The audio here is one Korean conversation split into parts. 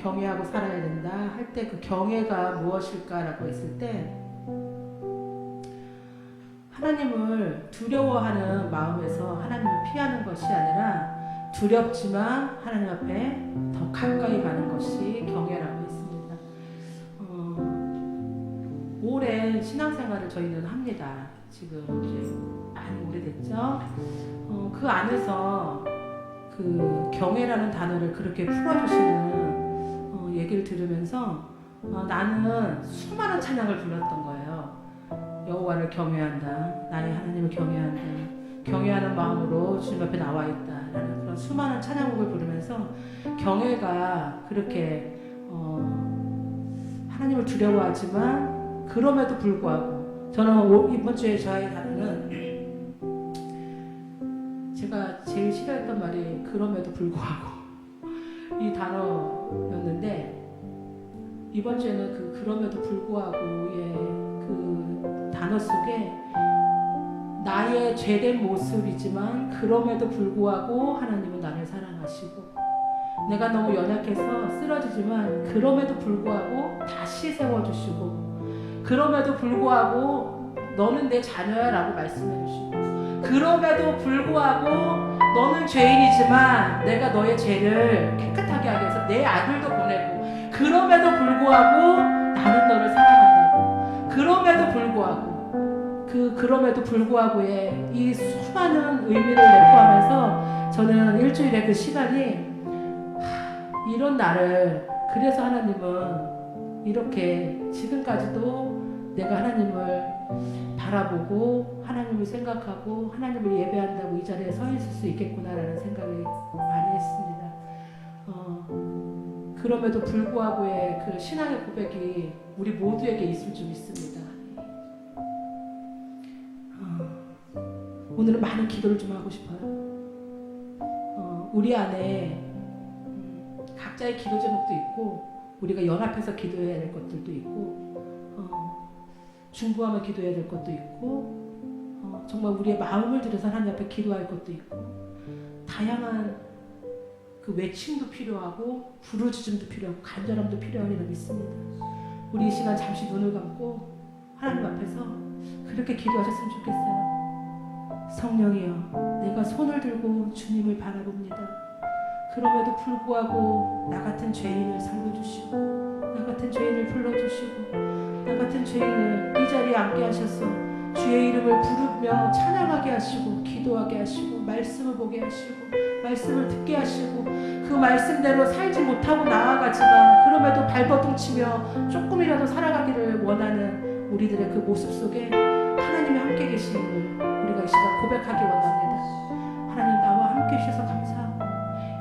경외하고 살아야 된다 할 때 그 경외가 무엇일까라고 했을 때 하나님을 두려워하는 마음에서 하나님을 피하는 것이 아니라 두렵지만 하나님 앞에 더 가까이 가는 것이 경외라고 했습니다. 오랜 신앙생활을 저희는 합니다. 지금 이제 많이 오래됐죠. 그 안에서 그 경외라는 단어를 그렇게 풀어주시는 얘기를 들으면서 나는 수많은 찬양을 불렀던 거예요. 여호와를 경외한다. 나의 하나님을 경외한다. 경외하는 마음으로 주님 앞에 나와 있다라는 그런 수많은 찬양곡을 부르면서 경외가 그렇게 하나님을 두려워하지만 그럼에도 불구하고 저는 이번 주에 저의 단어는 제가 제일 싫어했던 말이 그럼에도 불구하고 이 단어였는데 이번 주에는 그럼에도 불구하고의 그 단어 속에 나의 죄된 모습이지만 그럼에도 불구하고 하나님은 나를 사랑하시고 내가 너무 연약해서 쓰러지지만 그럼에도 불구하고 다시 세워주시고 그럼에도 불구하고 너는 내 자녀야 라고 말씀해 주시고 그럼에도 불구하고 너는 죄인이지만 내가 너의 죄를 깨끗하게 하기 위해서 내 아들도 보내고 그럼에도 불구하고 나는 너를 사랑한다고 그럼에도 불구하고 그럼에도 불구하고의 이 수많은 의미를 내포하면서 저는 일주일의 그 시간이 이런 나를 그래서 하나님은 이렇게 지금까지도 내가 하나님을 바라보고 하나님을 생각하고 하나님을 예배한다고 이 자리에 서 있을 수 있겠구나라는 생각을 많이 했습니다. 그럼에도 불구하고의 그 신앙의 고백이 우리 모두에게 있을 줄 믿습니다. 오늘은 많은 기도를 좀 하고 싶어요. 우리 안에 각자의 기도 제목도 있고 우리가 연합해서 기도해야 될 것들도 있고 중보하며 기도해야 될 것도 있고 정말 우리의 마음을 들여서 하나님 앞에 기도할 것도 있고 다양한 그 외침도 필요하고 부르짖음도 필요하고 간절함도 필요하리라 믿습니다. 우리 이 시간 잠시 눈을 감고 하나님 앞에서 그렇게 기도하셨으면 좋겠어요. 성령이여 내가 손을 들고 주님을 바라봅니다. 그럼에도 불구하고 나 같은 죄인을 살려주시고 나 같은 죄인을 불러주시고 나 같은 죄인을 이 자리에 앉게 하셔서 주의 이름을 부르며 찬양하게 하시고 기도하게 하시고 말씀을 보게 하시고 말씀을 듣게 하시고 그 말씀대로 살지 못하고 나아가지만 그럼에도 발버둥 치며 조금이라도 살아가기를 원하는 우리들의 그 모습 속에 하나님이 함께 계심을 우리가 이 시간 고백하기 원합니다. 하나님 나와 함께 해주셔서 감사하고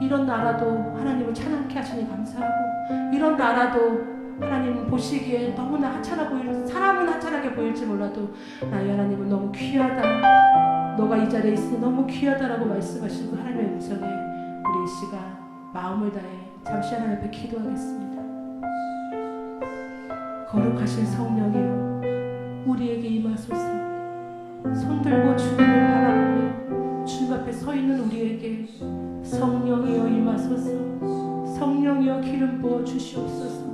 이런 나라도 하나님을 찬양케 하시니 감사하고 이런 나라도 하나님 보시기에 너무나 하찮아 사람은 하찮게 보일지 몰라도 나의 하나님은 너무 귀하다. 너가 이 자리에 있으니 너무 귀하다라고 말씀하시고 하나님의 음성에 우리 이 시간 마음을 다해 잠시 하나님 앞에 기도하겠습니다. 거룩하신 성령이여 우리에게 임하소서. 손들고 주님을 바라보며 주님 앞에 서 있는 우리에게 성령이여 임하소서. 성령이여 기름 부어 주시옵소서.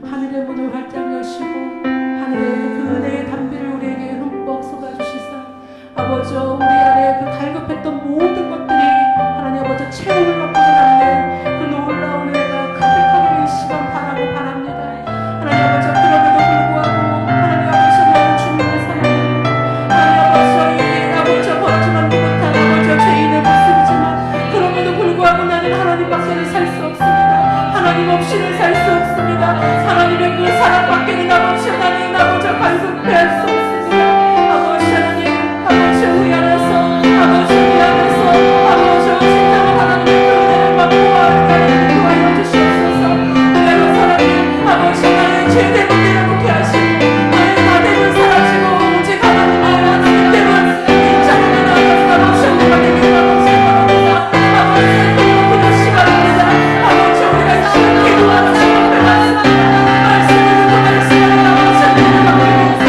하늘의 문을 활짝 여시고 하늘의 그 은혜의 담비를 우리에게 흠뻑 쏟아주시사 아버지여 우리 안에 그 갈급했던 모든 것들이 하나님 아버지 채움을 받고 남는 그 놀라운 은혜가 가득하기를 이 시간 바라고 바랍니다. 하나님 아버지 그럼에도 불구하고 하나님 아버지 나는 주님을 사랑해요. 하나님 아버지 버티만 못한 아버지와 죄인의 모습이지만 그럼에도 불구하고 나는 하나님밖에는 살 수 없습니다. 하나님 없이는 살 수 없습니다. 하나님의 그 사랑밖에는 아버지 하나님 아버지 갈급해할 수 없습니다. 아버지 하나님 아버지 우리 안에서 아버지 우리 안에서 아버지 진정한 하나님의 그 은혜를 받고 하나님 도와여 주시옵소서. 내가 사랑해 아버지 나의 죄대로 내려놓게 하시고 나의 나됨은 사라지고 오직 하나님의 하나님대로 인자로 나아가서 아버지 우리가 되길 아버지 바랍니다. 아버지 그 시간입니다. 아버지 우리가 이 시간 기도하는 시간 말씀을 듣고 말씀을 아버지 하나님 아버지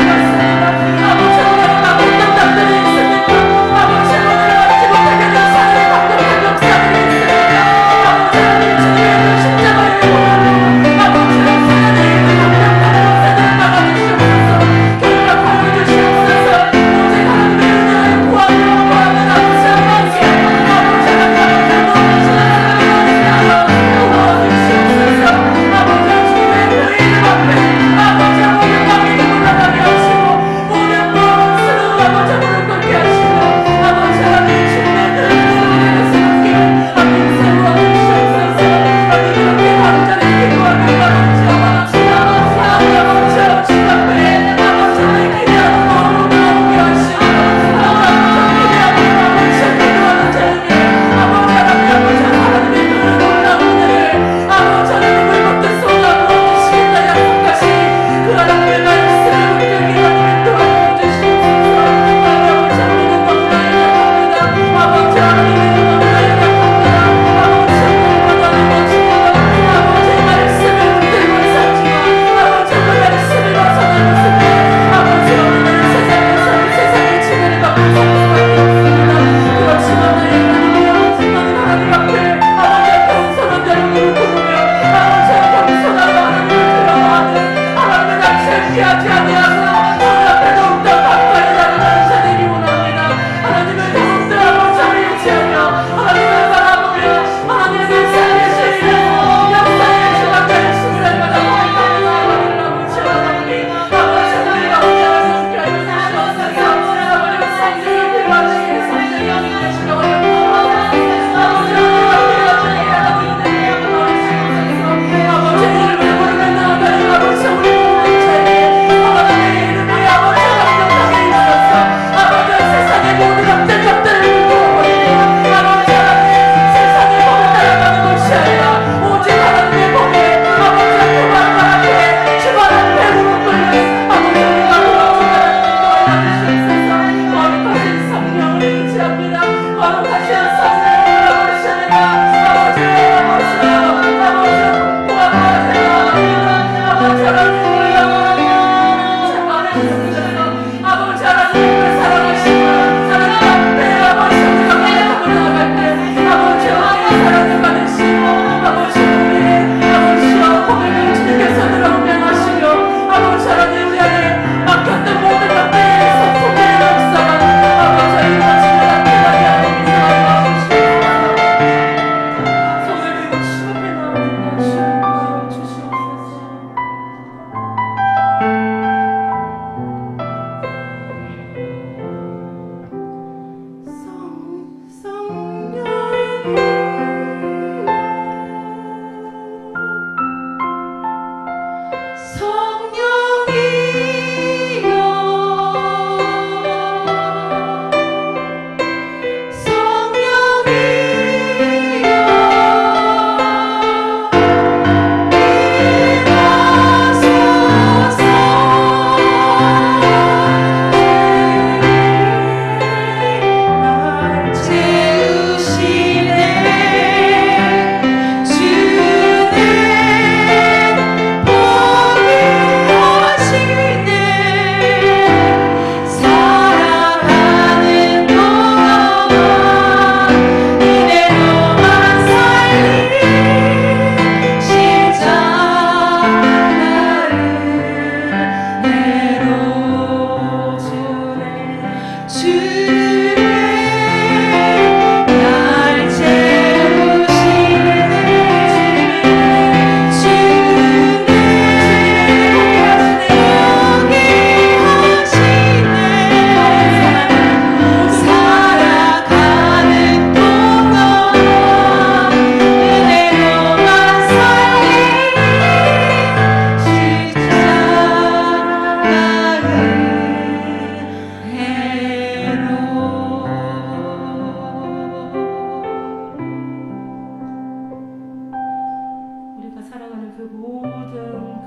그 모든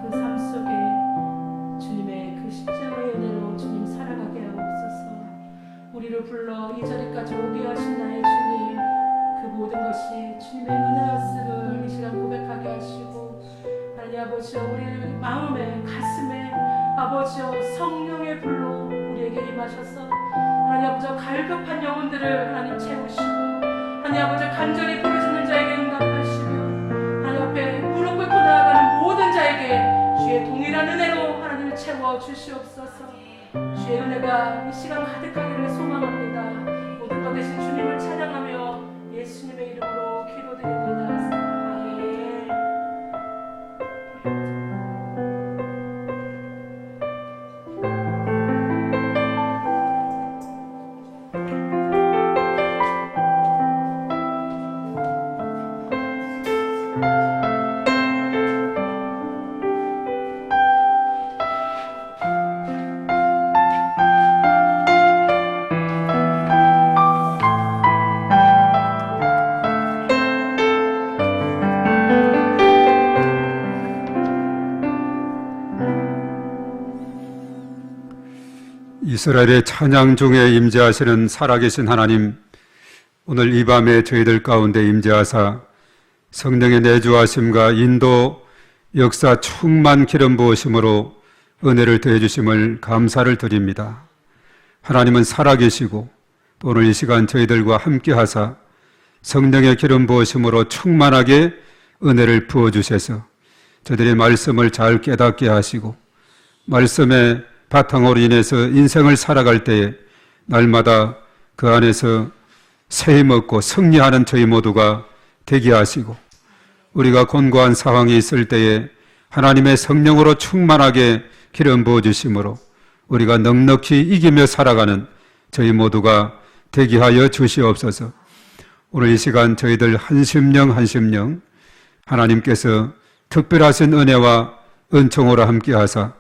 그 삶 속에 주님의 그 십자가의 은혜로 주님 살아가게 하옵소서. 우리를 불러 이 자리까지 오게 하신 나의 주님, 그 모든 것이 주님의 은혜였음을 이 시간 고백하게 하시고, 하나님 아버지여, 우리 마음에 가슴에 아버지여 성령의 불로 우리에게 임하셔서 하나님 아버지여 갈급한 영혼들을 하나님 채우시고, 하나님 아버지여 간절히 부르짖는 자에게 응답하시며, 하나님 앞에 무릎 꿇고 나아가는 모든 자에게 주의 동일한 은혜로 하나님을 채워 주시옵소서. 주의 은혜가 이 시간 가득하기를 소망합니다. 모든 것 대신 주님을 찬양하며 예수님의 이름으로 기도드립니다. 아멘. 이스라엘의 찬양 중에 임재하시는 살아계신 하나님, 오늘 이 밤에 저희들 가운데 임재하사 성령의 내주하심과 인도 역사 충만 기름 부으심으로 은혜를 더해 주심을 감사를 드립니다. 하나님은 살아계시고 오늘 이 시간 저희들과 함께 하사 성령의 기름 부으심으로 충만하게 은혜를 부어 주셔서 저희들의 말씀을 잘 깨닫게 하시고, 말씀의 바탕으로 인해서 인생을 살아갈 때에 날마다 그 안에서 새 얻고 승리하는 저희 모두가 되게 하시고, 우리가 곤고한 상황에 있을 때에 하나님의 성령으로 충만하게 기름 부어주심으로 우리가 넉넉히 이기며 살아가는 저희 모두가 되게 하여 주시옵소서. 오늘 이 시간 저희들 한심령 한심령 하나님께서 특별하신 은혜와 은총으로 함께 하사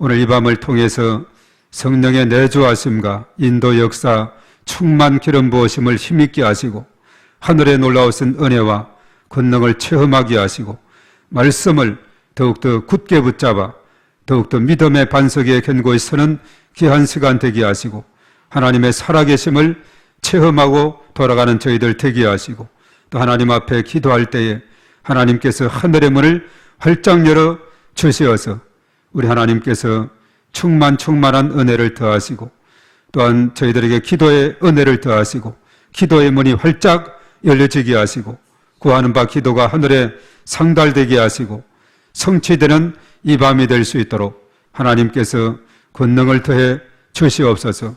오늘 이 밤을 통해서 성령의 내주하심과 인도 역사 충만 기름 부으심을 힘있게 하시고, 하늘의 놀라우신 은혜와 권능을 체험하게 하시고, 말씀을 더욱더 굳게 붙잡아 더욱더 믿음의 반석에 견고히 서는 귀한 시간 되게 하시고, 하나님의 살아계심을 체험하고 돌아가는 저희들 되게 하시고, 또 하나님 앞에 기도할 때에 하나님께서 하늘의 문을 활짝 열어 주시어서 우리 하나님께서 충만한 은혜를 더하시고, 또한 저희들에게 기도의 은혜를 더하시고 기도의 문이 활짝 열려지게 하시고, 구하는 바 기도가 하늘에 상달되게 하시고 성취되는 이 밤이 될 수 있도록 하나님께서 권능을 더해 주시옵소서.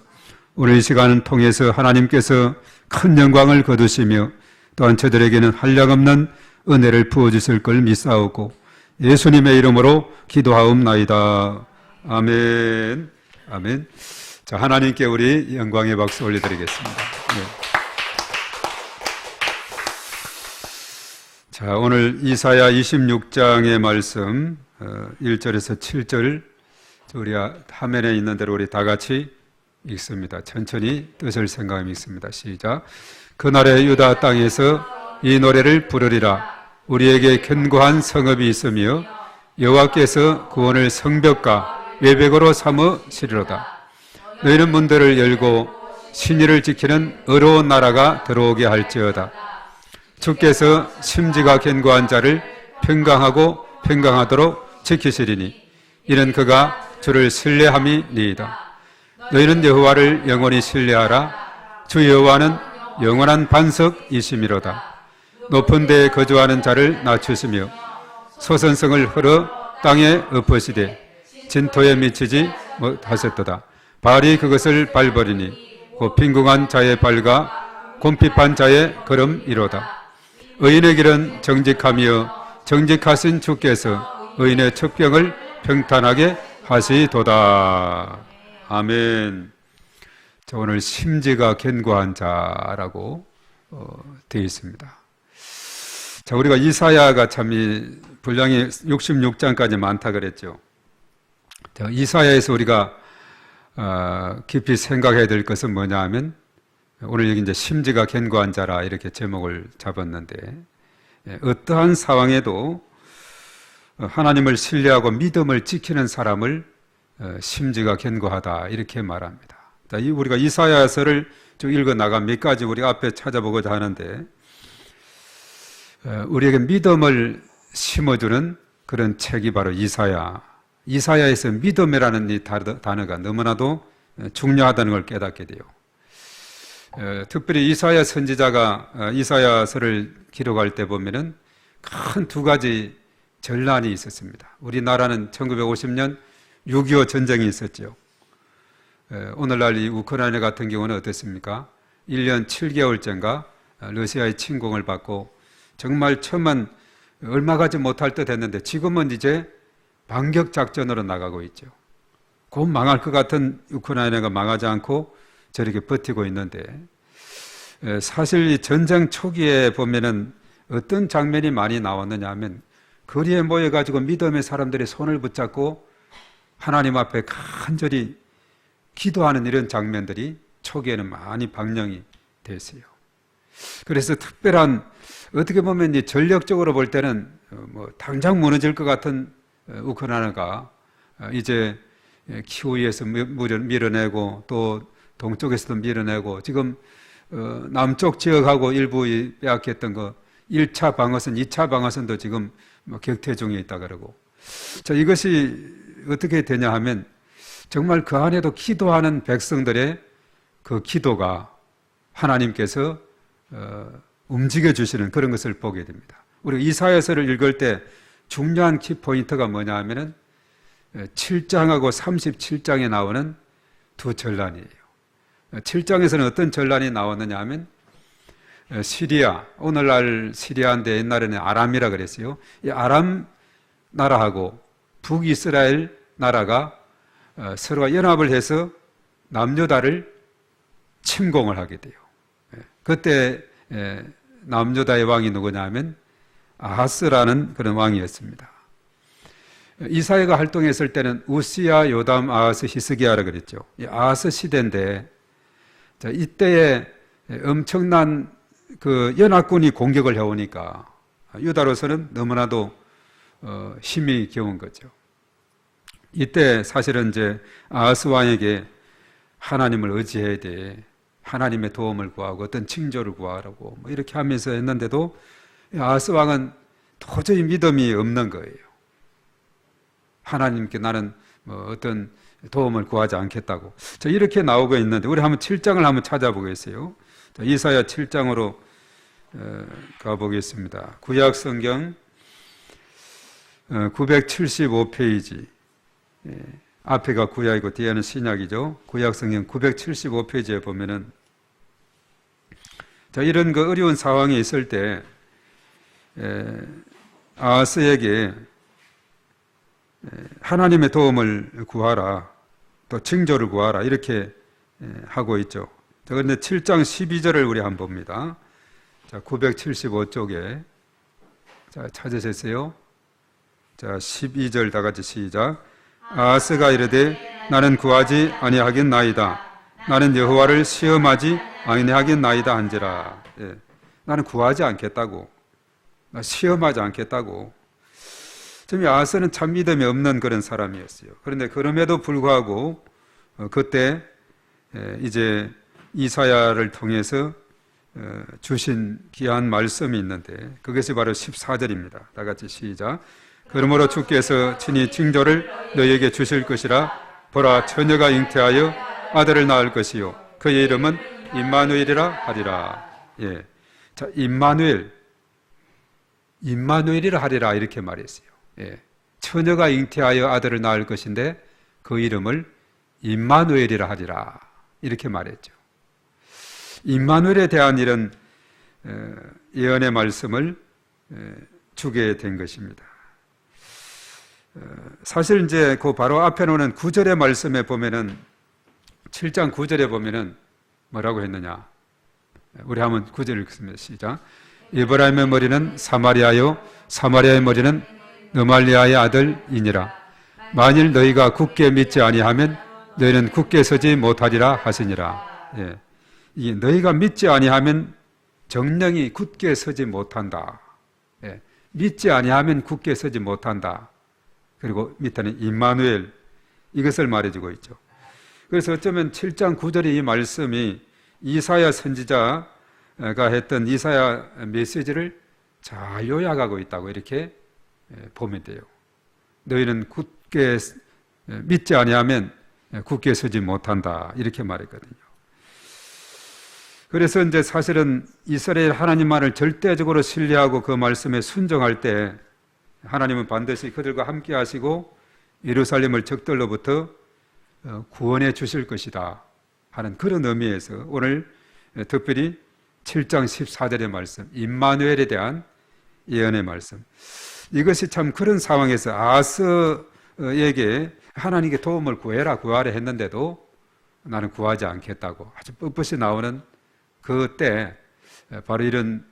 오늘 이 시간을 통해서 하나님께서 큰 영광을 거두시며 또한 저들에게는 한량없는 은혜를 부어주실 걸 믿사오고 예수님의 이름으로 기도하옵나이다. 아멘. 아멘. 자, 하나님께 우리 영광의 박수 올려드리겠습니다. 네. 자, 오늘 이사야 26장의 말씀 1절에서 7절 우리 화면에 있는 대로 우리 다 같이 읽습니다. 천천히 뜻을 생각하며 읽습니다. 시작. 그날의 유다 땅에서 이 노래를 부르리라. 우리에게 견고한 성읍이 있으며 여호와께서 구원을 성벽과 외벽으로 삼으시리로다. 너희는 문들을 열고 신의를 지키는 의로운 나라가 들어오게 할지어다. 주께서 심지가 견고한 자를 평강하고 평강하도록 지키시리니 이는 그가 주를 신뢰함이니이다. 너희는 여호와를 영원히 신뢰하라. 주 여호와는 영원한 반석이시미로다. 높은 데에 거주하는 자를 낮추시며 소선성을 흘러 땅에 엎으시되 진토에 미치지 못하셨도다. 발이 그것을 밟으리니 곧 빈궁한 자의 발과 곰핍한 자의 걸음이로다. 의인의 길은 정직하며 정직하신 주께서 의인의 척병을 평탄하게 하시도다. 아멘. 자, 오늘 심지가 견고한 자라고 되어 있습니다. 자, 우리가 이사야가 참 분량이 66장까지 많다 그랬죠. 자, 이사야에서 우리가 깊이 생각해야 될 것은 뭐냐 하면 오늘 여기 이제 심지가 견고한 자라 이렇게 제목을 잡았는데 어떠한 상황에도 하나님을 신뢰하고 믿음을 지키는 사람을 심지가 견고하다 이렇게 말합니다. 자, 우리가 이사야서를 좀 읽어 나가 몇 가지 우리 앞에 찾아보고자 하는데 우리에게 믿음을 심어주는 그런 책이 바로 이사야에서 믿음이라는 이 단어가 너무나도 중요하다는 걸 깨닫게 돼요. 특별히 이사야 선지자가 이사야서를 기록할 때 보면은 큰 두 가지 전란이 있었습니다. 우리나라는 1950년 6.25 전쟁이 있었죠. 오늘날 이 우크라이나 같은 경우는 어떻습니까? 1년 7개월째인가 러시아의 침공을 받고 정말 처음엔 얼마 가지 못할 듯 했는데 지금은 이제 반격 작전으로 나가고 있죠. 곧 망할 것 같은 우크라이나가 망하지 않고 저렇게 버티고 있는데 사실 이 전쟁 초기에 보면은 어떤 장면이 많이 나왔느냐 하면 거리에 모여가지고 믿음의 사람들이 손을 붙잡고 하나님 앞에 간절히 기도하는 이런 장면들이 초기에는 많이 방영이 됐어요. 그래서 특별한 어떻게 보면 이제 전력적으로 볼 때는 뭐 당장 무너질 것 같은 우크라이나가 이제 키우이에서 밀어내고 또 동쪽에서도 밀어내고 지금 남쪽 지역하고 일부 빼앗겼던 거 1차 방어선, 2차 방어선도 지금 격퇴 중에 있다 그러고 자 이것이 어떻게 되냐 하면 정말 그 안에도 기도하는 백성들의 그 기도가 하나님께서 움직여 주시는 그런 것을 보게 됩니다. 우리가 이사야서를 읽을 때 중요한 키포인트가 뭐냐 하면은 7장하고 37장에 나오는 두 전란이에요. 7장에서는 어떤 전란이 나왔느냐 하면 시리아, 오늘날 시리아인데 옛날에는 아람이라 그랬어요. 이 아람 나라하고 북이스라엘 나라가 서로가 연합을 해서 남유다를 침공을 하게 돼요. 그때 남유다의 왕이 누구냐 하면 아하스라는 그런 왕이었습니다. 이사야가 활동했을 때는 우시야, 요담, 아하스, 히스기야라 그랬죠. 이 아하스 시대인데 자, 이때에 엄청난 그 연합군이 공격을 해오니까 유다로서는 너무나도 힘이 겨운 거죠. 이때 사실은 이제 아하스 왕에게 하나님을 의지해야 돼. 하나님의 도움을 구하고 어떤 징조를 구하라고 뭐 이렇게 하면서 했는데도 아하스 왕은 도저히 믿음이 없는 거예요. 하나님께 나는 뭐 어떤 도움을 구하지 않겠다고. 자, 이렇게 나오고 있는데 우리 한번 7장을 한번 찾아보겠어요. 자, 이사야 7장으로 가보겠습니다. 구약 성경 975페이지. 앞에가 구약이고 뒤에는 신약이죠. 구약 성경 975페이지에 보면은 자, 이런 그 어려운 상황에 있을 때 아하스에게 하나님의 도움을 구하라, 또 징조를 구하라 이렇게 하고 있죠. 자, 그런데 7장 12절을 우리 한번 봅니다. 자, 975쪽에 자, 찾으셨어요? 자, 12절 다 같이 시작. 아하스가 이르되 나는 구하지 아니하겠나이다. 나는 여호와를 시험하지 아니하겠나이다 한지라. 예, 나는 구하지 않겠다고, 시험하지 않겠다고. 좀 아하스는 참 믿음이 없는 그런 사람이었어요. 그런데 그럼에도 불구하고 그때 이제 이사야를 통해서 주신 귀한 말씀이 있는데 그것이 바로 14절입니다. 다 같이 시작. 그러므로 주께서 친히 징조를 너희에게 주실 것이라. 보라, 처녀가 잉태하여 아들을 낳을 것이요 그의 이름은 임마누엘이라 하리라. 예, 자, 임마누엘이라 하리라 이렇게 말했어요. 예, 처녀가 잉태하여 아들을 낳을 것인데 그 이름을 임마누엘이라 하리라 이렇게 말했죠. 임마누엘에 대한 이런 예언의 말씀을 주게 된 것입니다. 사실 이제 그 바로 앞에 놓는 9절의 말씀에 보면은 7장 9절에 보면은 뭐라고 했느냐? 우리 한번 9절 읽겠습니다. 시작. 에브라임의 머리는 사마리아요, 사마리아의 머리는 느말리아의 아들이니라. 만일 너희가 굳게 믿지 아니하면 너희는 굳게 서지 못하리라 하시니라. 예, 이 너희가 믿지 아니하면 정령이 굳게 서지 못한다. 예, 믿지 아니하면 굳게 서지 못한다. 그리고 밑에는 임마누엘, 이것을 말해주고 있죠. 그래서 어쩌면 7장 9절의 이 말씀이 이사야 선지자가 했던 이사야 메시지를 잘 요약하고 있다고 이렇게 보면 돼요. 너희는 굳게 믿지 아니하면 굳게 서지 못한다, 이렇게 말했거든요. 그래서 이제 사실은 이스라엘 하나님만을 절대적으로 신뢰하고 그 말씀에 순종할 때 하나님은 반드시 그들과 함께 하시고 예루살렘을 적들로부터 구원해 주실 것이다 하는 그런 의미에서 오늘 특별히 7장 14절의 말씀, 임마누엘에 대한 예언의 말씀, 이것이 참 그런 상황에서 아하스에게 하나님께 도움을 구하라 했는데도 나는 구하지 않겠다고 아주 뻣뻣이 나오는 그때 바로 이런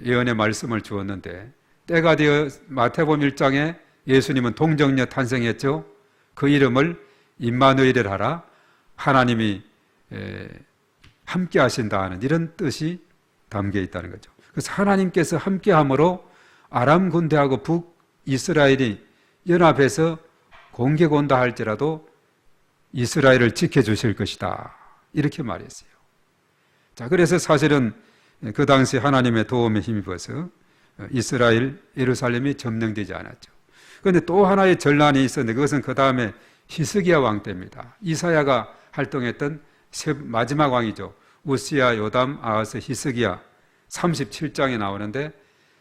예언의 말씀을 주었는데, 때가 되어 마태복음 1장에 예수님은 동정녀 탄생했죠. 그 이름을 임마누엘을 하라, 하나님이 함께 하신다 하는 이런 뜻이 담겨 있다는 거죠. 그래서 하나님께서 함께함으로 아람 군대하고 북이스라엘이 연합해서 공격 온다 할지라도 이스라엘을 지켜주실 것이다, 이렇게 말했어요. 자, 그래서 사실은 그 당시 하나님의 도움에 힘입어서 이스라엘, 예루살렘이 점령되지 않았죠. 그런데 또 하나의 전란이 있었는데 그것은 그 다음에 히스기야 왕 때입니다. 이사야가 활동했던 마지막 왕이죠. 우시야, 요담, 아하스, 히스기야 37장에 나오는데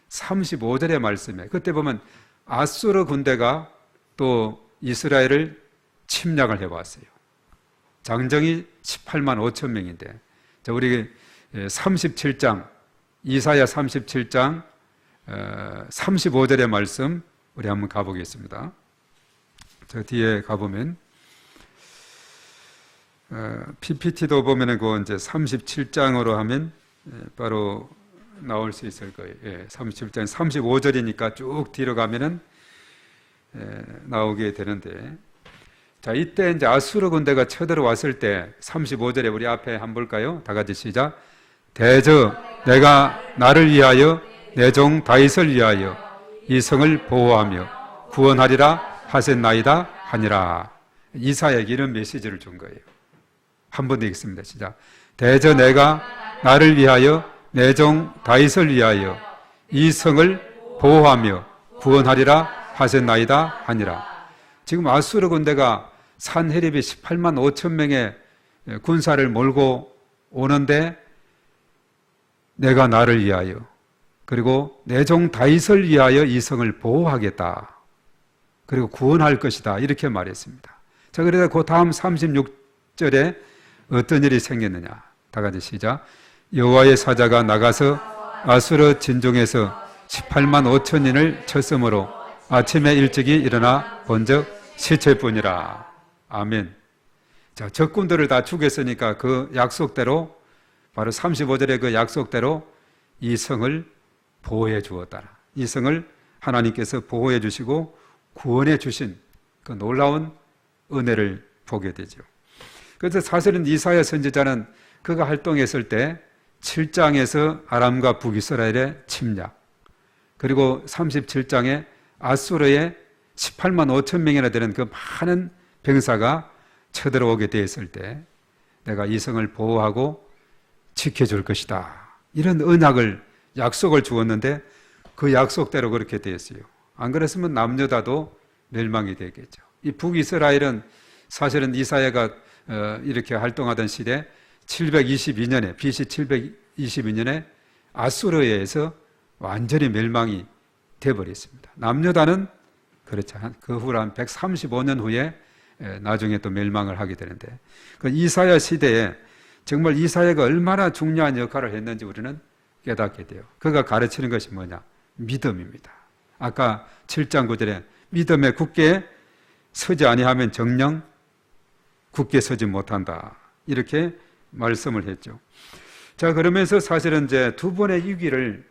35절의 말씀에 그때 보면 아수르 군대가 또 이스라엘을 침략을 해왔어요. 장정이 18만 5천 명인데, 자, 우리 37장, 이사야 37장 35절의 말씀 우리 한번 가보겠습니다. 저 뒤에 가보면 PPT도 보면은 그 이제 37장으로 하면 바로 나올 수 있을 거예요. 37장 35절이니까 쭉 뒤로 가면은 나오게 되는데, 자, 이때 이제 아수르 군대가 쳐들어왔을 때 35절에 우리 앞에 한번 볼까요? 다 같이 시작. 대저 내가 나를 위하여 내 종 다윗을 위하여 이 성을 보호하며 구원하리라 하셨나이다 하니라. 이사야에게 이런 메시지를 준 거예요. 한 번 더 읽습니다. 시작. 대저 내가 나를 위하여 내 종 다윗을 위하여 이 성을 보호하며 구원하리라 하셨나이다 하니라. 지금 아수르 군대가 산헤립이 18만 5천 명의 군사를 몰고 오는데 내가 나를 위하여 그리고 내 종 다윗을 위하여 이 성을 보호하겠다, 그리고 구원할 것이다, 이렇게 말했습니다. 자, 그래서 그 다음 36절에 어떤 일이 생겼느냐, 다 같이 시작. 여호와의 사자가 나가서 아수르 진중에서 18만 5천인을 쳤으므로 아침에 일찍이 일어나 본즉 시체뿐이라. 아멘. 자, 적군들을 다 죽였으니까 그 약속대로, 바로 35절의 그 약속대로 이 성을 보호해 주었다. 이 성을 하나님께서 보호해 주시고 구원해 주신 그 놀라운 은혜를 보게 되죠. 그래서 사실은 이사야 선지자는 그가 활동했을 때 7장에서 아람과 북이스라엘의 침략, 그리고 37장에 아수르의 18만 5천 명이나 되는 그 많은 병사가 쳐들어오게 되었을 때 내가 이 성을 보호하고 지켜줄 것이다, 이런 언약을, 약속을 주었는데 그 약속대로 그렇게 되었어요. 안 그랬으면 남유다도 멸망이 되겠죠. 이 북이스라엘은 사실은 이사야가 이렇게 활동하던 시대 722년에 BC 722년에 아수르에 의해서 완전히 멸망이 되어버렸습니다. 남유다는 그렇죠. 그 후로 한 135년 후에 나중에 또 멸망을 하게 되는데, 그 이사야 시대에 정말 이사야가 얼마나 중요한 역할을 했는지 우리는 깨닫게 돼요. 그가 가르치는 것이 뭐냐? 믿음입니다. 아까 7장 9절에 믿음에 굳게 서지 아니하면 정녕 굳게 서지 못한다, 이렇게 말씀을 했죠. 자, 그러면서 사실은 이제 두 번의 위기를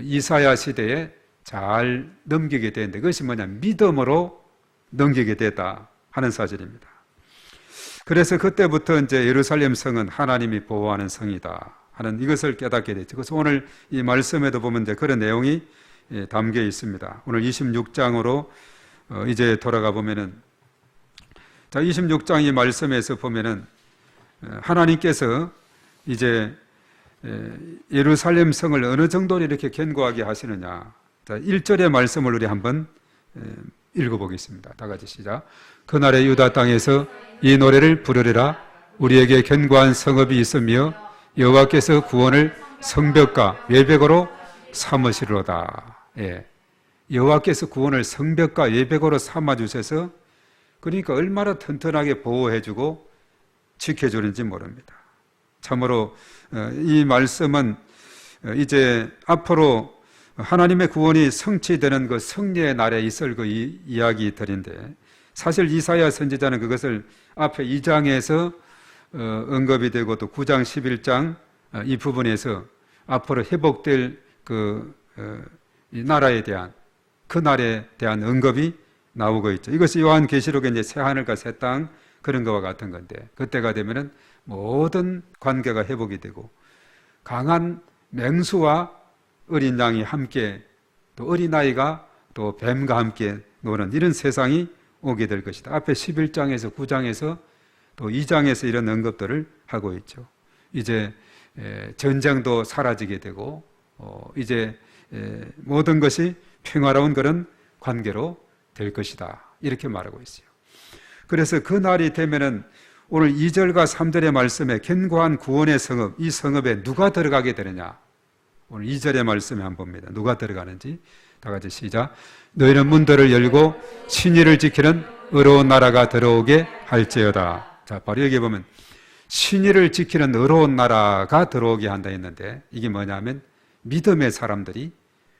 이사야 시대에 잘 넘기게 되는데 그것이 뭐냐? 믿음으로 넘기게 됐다 하는 사실입니다. 그래서 그때부터 이제 예루살렘 성은 하나님이 보호하는 성이다 하는 이것을 깨닫게 됐죠. 그래서 오늘 이 말씀에도 보면 이제 그런 내용이 담겨 있습니다. 오늘 26장으로 이제 돌아가 보면은, 자, 26장 이 말씀에서 보면은 하나님께서 이제 예루살렘 성을 어느 정도로 이렇게 견고하게 하시느냐. 자, 1절의 말씀을 우리 한번 읽어보겠습니다. 다 같이 시작. 그날의 유다 땅에서 이 노래를 부르리라. 우리에게 견고한 성읍이 있으며 여호와께서 구원을 성벽과 외벽으로 삼으시리로다. 예. 여호와께서 구원을 성벽과 외벽으로 삼아 주셔서, 그러니까 얼마나 튼튼하게 보호해주고 지켜주는지 모릅니다. 참으로 이 말씀은 이제 앞으로 하나님의 구원이 성취되는 그 승리의 날에 있을 그 이야기들인데, 사실 이사야 선지자는 그것을 앞에 2장에서 언급이 되고 또 9장 11장 이 부분에서 앞으로 회복될 이 나라에 대한, 그 날에 대한 언급이 나오고 있죠. 이것이 요한계시록의 이제 새 하늘과 새 땅 그런 것과 같은 건데, 그때가 되면은 모든 관계가 회복이 되고 강한 맹수와 어린 양이 함께, 또 어린아이가 또 뱀과 함께 노는 이런 세상이 오게 될 것이다. 앞에 11장에서 9장에서 또 2장에서 이런 언급들을 하고 있죠. 이제 전쟁도 사라지게 되고 이제 모든 것이 평화로운 그런 관계로 될 것이다. 이렇게 말하고 있어요. 그래서 그 날이 되면은 오늘 2절과 3절의 말씀에 견고한 구원의 성읍, 이 성읍에 누가 들어가게 되느냐? 오늘 2절의 말씀에 한번 봅니다. 누가 들어가는지 다 같이 시작. 너희는 문들을 열고 신의를 지키는 의로운 나라가 들어오게 할지어다. 자, 바로 여기 보면 신의를 지키는 의로운 나라가 들어오게 한다 했는데, 이게 뭐냐면 믿음의 사람들이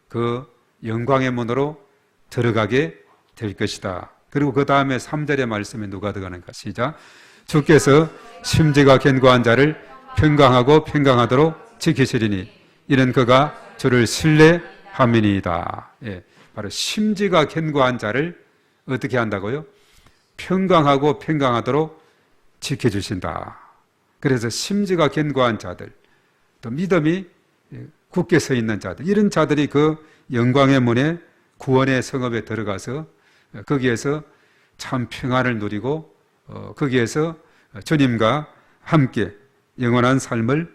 그 영광의 문으로 들어가게 될 것이다. 그리고 그 다음에 3절의 말씀에 누가 들어가는가? 시작. 주께서 심지가 견고한 자를 평강하고 평강하도록 지키시리니 이는 그가 주를 신뢰함이니이다. 예, 바로 심지가 견고한 자를 어떻게 한다고요? 평강하고 평강하도록 지켜주신다. 그래서 심지가 견고한 자들, 또 믿음이 굳게 서 있는 자들, 이런 자들이 그 영광의 문에, 구원의 성읍에 들어가서 거기에서 참 평안을 누리고 거기에서 주님과 함께 영원한 삶을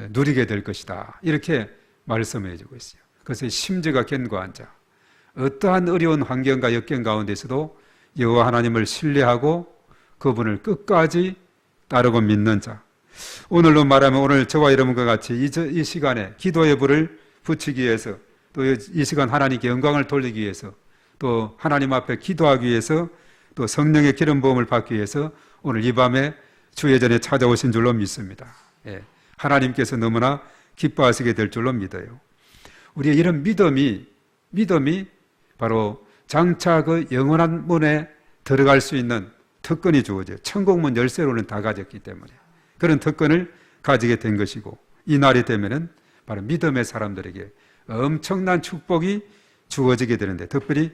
누리게 될 것이다. 이렇게 말씀해 주고 있어요. 그래서 심지가 견고한 자, 어떠한 어려운 환경과 역경 가운데서도 여호와 하나님을 신뢰하고 그분을 끝까지 따르고 믿는 자. 오늘로 말하면 오늘 저와 여러분과 같이 이 시간에 기도의 불을 붙이기 위해서, 또 이 시간 하나님께 영광을 돌리기 위해서, 또 하나님 앞에 기도하기 위해서, 또 성령의 기름 부음을 받기 위해서 오늘 이 밤에 주의 전에 찾아오신 줄로 믿습니다. 예, 하나님께서 너무나 기뻐하시게 될 줄로 믿어요. 우리의 이런 믿음이 바로 장차 그 영원한 문에 들어갈 수 있는 특권이 주어져요. 천국문 열쇠로는 다 가졌기 때문에 그런 특권을 가지게 된 것이고, 이 날이 되면은 바로 믿음의 사람들에게 엄청난 축복이 주어지게 되는데, 특별히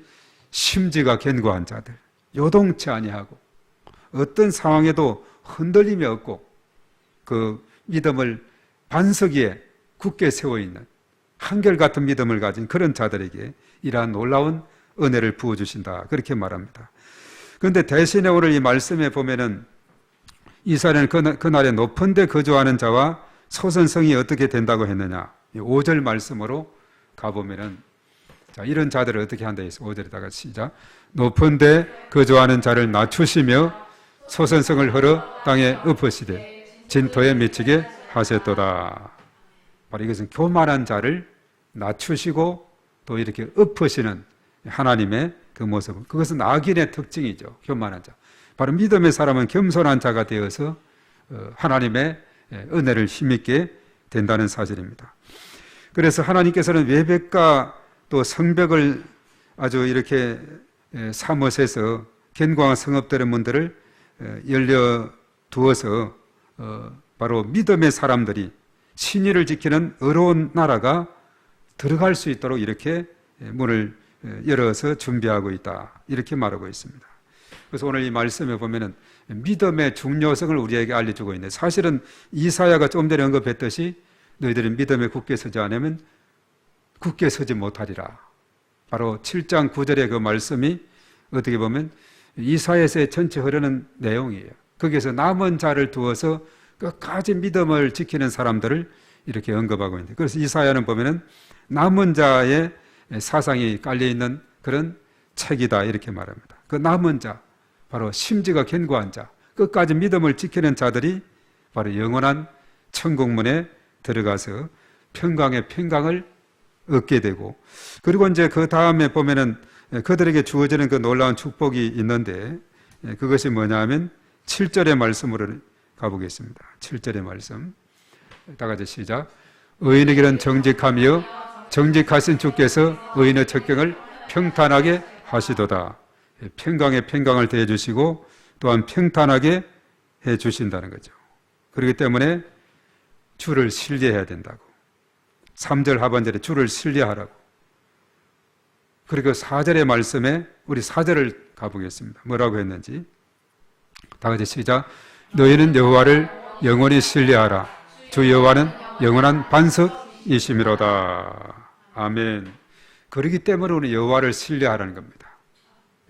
심지가 견고한 자들, 요동치 아니하고 어떤 상황에도 흔들림이 없고 그 믿음을 반석 위에 굳게 세워 있는 한결같은 믿음을 가진 그런 자들에게 이러한 놀라운 은혜를 부어주신다. 그렇게 말합니다. 그런데 대신에 오늘 이 말씀에 보면은 이스라엘은 그날에 높은 데 거주하는 자와 소선성이 어떻게 된다고 했느냐. 5절 말씀으로 가보면은, 자, 이런 자들을 어떻게 한다 해서 5절에다가 시작. 높은 데 거주하는 자를 낮추시며 소선성을 헐어 땅에 엎으시되 진토에 미치게 하셨도다. 바로 이것은 교만한 자를 낮추시고 또 이렇게 엎으시는 하나님의 그 모습, 그것은 악인의 특징이죠. 교만한 자. 바로 믿음의 사람은 겸손한 자가 되어서 하나님의 은혜를 힘있게 된다는 사실입니다. 그래서 하나님께서는 외벽과 또 성벽을 아주 이렇게 삼으셔서 견고한 성읍들의 문들을 열려 두어서 바로 믿음의 사람들이 신의를 지키는 의로운 나라가 들어갈 수 있도록 이렇게 문을 열어서 준비하고 있다. 이렇게 말하고 있습니다. 그래서 오늘 이 말씀에 보면은 믿음의 중요성을 우리에게 알려주고 있는데, 사실은 이사야가 좀 전에 언급했듯이 너희들이 믿음에 굳게 서지 않으면 굳게 서지 못하리라. 바로 7장 9절의 그 말씀이 어떻게 보면 이사야서의 전체 흐르는 내용이에요. 거기에서 남은 자를 두어서 끝까지 믿음을 지키는 사람들을 이렇게 언급하고 있는데, 그래서 이사야는 보면은 남은 자의 사상이 깔려있는 그런 책이다 이렇게 말합니다. 그 남은 자, 바로 심지가 견고한 자, 끝까지 믿음을 지키는 자들이 바로 영원한 천국문에 들어가서 평강의 평강을 얻게 되고, 그리고 이제 그 다음에 보면은 그들에게 주어지는 그 놀라운 축복이 있는데, 그것이 뭐냐면 7절의 말씀으로 가보겠습니다. 7절의 말씀 다 같이 시작. 의인에게는 정직하며 정직하신 주께서 의인의 척경을 평탄하게 하시도다. 평강의 평강을 더해 주시고 또한 평탄하게 해 주신다는 거죠. 그렇기 때문에 주를 신뢰해야 된다고. 3절 하반절에 주를 신뢰하라고. 그리고 4절의 말씀에 우리 4절을 가보겠습니다. 뭐라고 했는지 다 같이 시작. 너희는 여호와를 영원히 신뢰하라. 주 여호와는 영원한 반석이시미로다. 아멘. 그렇기 때문에 우리 여호와를 신뢰하라는 겁니다.